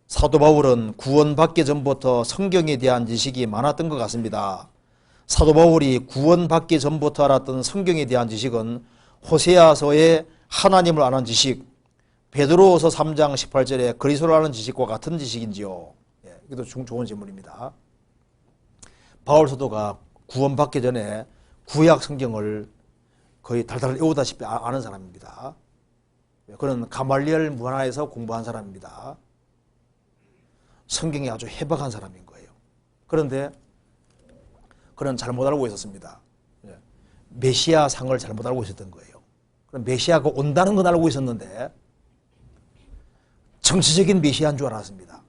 사도 바울은 구원받기 전부터 성경에 대한 지식이 많았던 것 같습니다. 사도 바울이 구원받기 전부터 알았던 성경에 대한 지식은 호세아서의 하나님을 아는 지식, 베드로후서 3장 18절에 그리스도를 아는 지식과 같은 지식인지요? 이것도 좋은 질문입니다. 바울 사도가 구원받기 전에 구약 성경을 거의 달달 외우다시피 아는 사람입니다. 그는 가말리엘 문화에서 공부한 사람입니다. 성경이 아주 해박한 사람인 거예요. 그런데 그는 잘못 알고 있었습니다. 메시아 상을 잘못 알고 있었던 거예요. 그럼 메시아가 온다는 건 알고 있었는데 정치적인 메시아인 줄 알았습니다.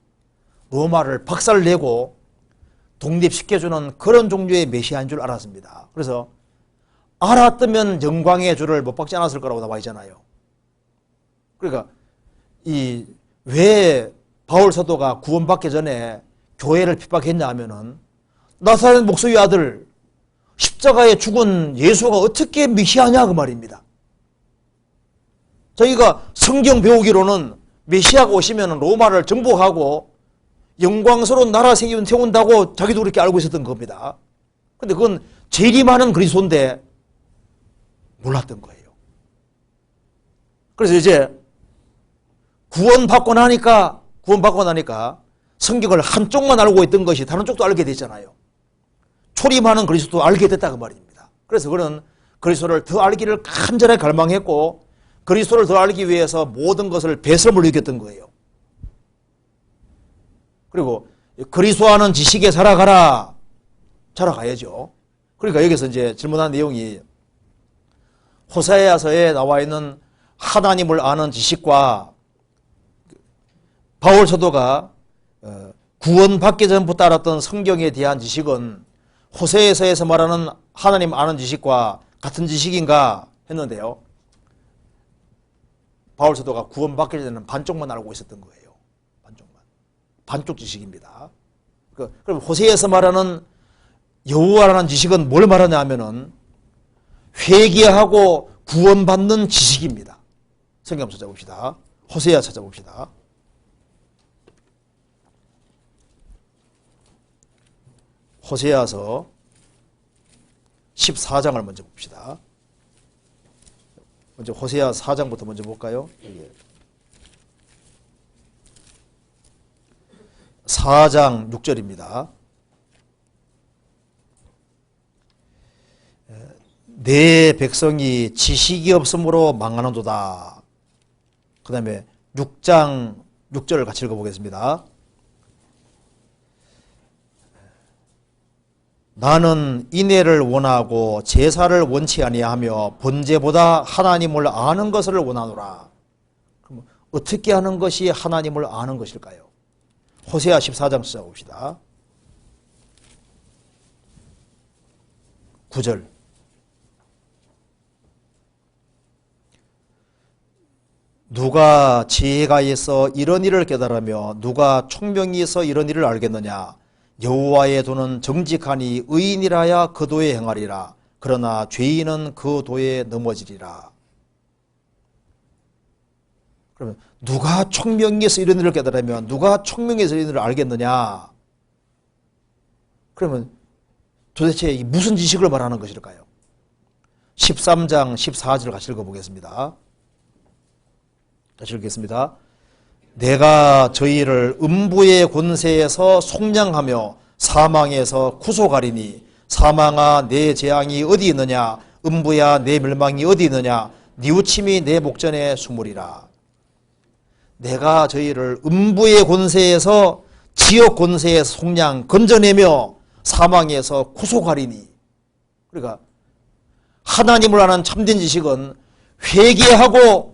로마를 박살내고 독립시켜주는 그런 종류의 메시아인 줄 알았습니다. 그래서 알았다면 영광의 주를 못 받지 않았을 거라고 나와 있잖아요. 그러니까 왜 바울 사도가 구원받기 전에 교회를 핍박했냐 하면은 나사렛 목수의 아들 십자가에 죽은 예수가 어떻게 메시아냐 그 말입니다. 저희가 성경 배우기로는 메시아가 오시면 로마를 정복하고 영광스러운 나라 세운다고 자기도 그렇게 알고 있었던 겁니다. 근데 그건 재림하는 그리스도인데 몰랐던 거예요. 그래서 이제 구원받고 나니까 성경을 한쪽만 알고 있던 것이 다른 쪽도 알게 됐잖아요. 초림하는 그리스도도 알게 됐다 그 말입니다. 그래서 그는 그리스도를 더 알기를 간절히 갈망했고 그리스도를 더 알기 위해서 모든 것을 배설물로 여겼던 거예요. 그리고 그리스도 아는 지식에 자라가야죠. 그러니까 여기서 이제 질문한 내용이 호세아서에 나와 있는 하나님을 아는 지식과 바울 사도가 구원받기 전부터 알았던 성경에 대한 지식은 호세아서에서 말하는 하나님 아는 지식과 같은 지식인가 했는데요. 바울 사도가 구원받기 전에는 반쪽만 알고 있었던 거예요. 반쪽 지식입니다. 그럼 호세아서 말하는 여호와라는 지식은 뭘 말하냐 하면은 회개하고 구원받는 지식입니다. 성경 한번 찾아봅시다. 호세아 찾아봅시다. 호세아서 14장을 먼저 봅시다. 먼저 호세아 4장부터 먼저 볼까요? 4장 6절입니다. 내 백성이 지식이 없으므로 망하는도다. 그 다음에 6장 6절을 같이 읽어보겠습니다. 나는 인애를 원하고 제사를 원치 아니하며 번제보다 하나님을 아는 것을 원하노라. 그럼 어떻게 하는 것이 하나님을 아는 것일까요? 호세아 14장 찾아봅시다. 9절. 누가 지혜가 있어 이런 일을 깨달으며 누가 총명이 있어 이런 일을 알겠느냐. 여호와의 도는 정직하니 의인이라야 그 도에 행하리라. 그러나 죄인은 그 도에 넘어지리라. 그러면 누가 총명해서 이런 일을 깨달으면 누가 총명해서 이런 일을 알겠느냐. 그러면 도대체 무슨 지식을 말하는 것일까요? 13장 14절 같이 읽어보겠습니다. 다시 읽겠습니다. 내가 저희를 음부의 권세에서 속량하며 사망에서 구속하리니 사망아 내 재앙이 어디 있느냐. 음부야 내 멸망이 어디 있느냐. 뉘우침이 내 목전에 숨으리라. 내가 저희를 음부의 권세에서 지역 권세에서 속량 건져내며 사망에서 구속하리니. 그러니까 하나님을 아는 참된 지식은 회개하고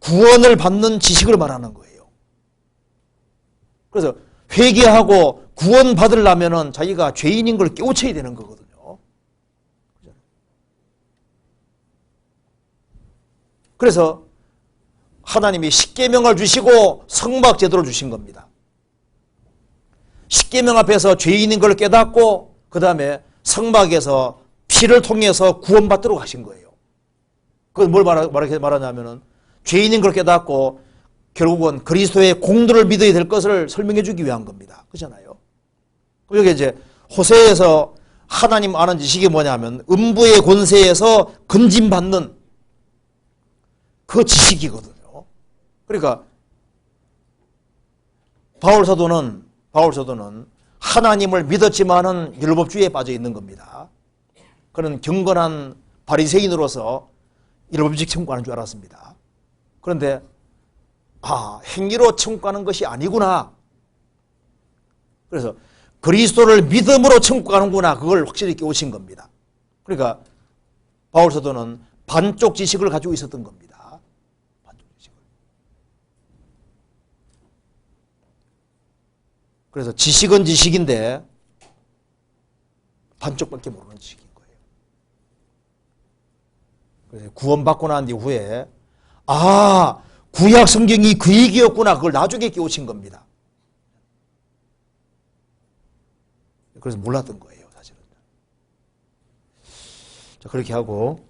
구원을 받는 지식을 말하는 거예요. 그래서 회개하고 구원 받으려면 자기가 죄인인 걸 깨우쳐야 되는 거거든요. 그래서 하나님이 십계명을 주시고 성막 제도를 주신 겁니다. 십계명 앞에서 죄인인 걸 깨닫고 그 다음에 성막에서 피를 통해서 구원받도록 하신 거예요. 그건 뭘 말하냐면은 죄인인 걸 깨닫고 결국은 그리스도의 공도를 믿어야 될 것을 설명해 주기 위한 겁니다. 그렇잖아요. 여기 이제 호세에서 하나님 아는 지식이 뭐냐면 음부의 권세에서 건짐받는 그 지식이거든요. 그러니까 바울 사도는 하나님을 믿었지만은 율법주의에 빠져 있는 겁니다. 그는 경건한 바리새인으로서 율법주의 청구하는 줄 알았습니다. 그런데 행위로 청구하는 것이 아니구나. 그래서 그리스도를 믿음으로 청구하는구나. 그걸 확실히 깨우친 겁니다. 그러니까 바울 사도는 반쪽 지식을 가지고 있었던 겁니다. 반쪽 지식을. 그래서 지식은 지식인데 반쪽밖에 모르는 지식인 거예요. 그래서 구원받고 난 이후에 구약 성경이 그 얘기였구나. 그걸 나중에 깨우친 겁니다. 그래서 몰랐던 거예요, 사실은. 자, 그렇게 하고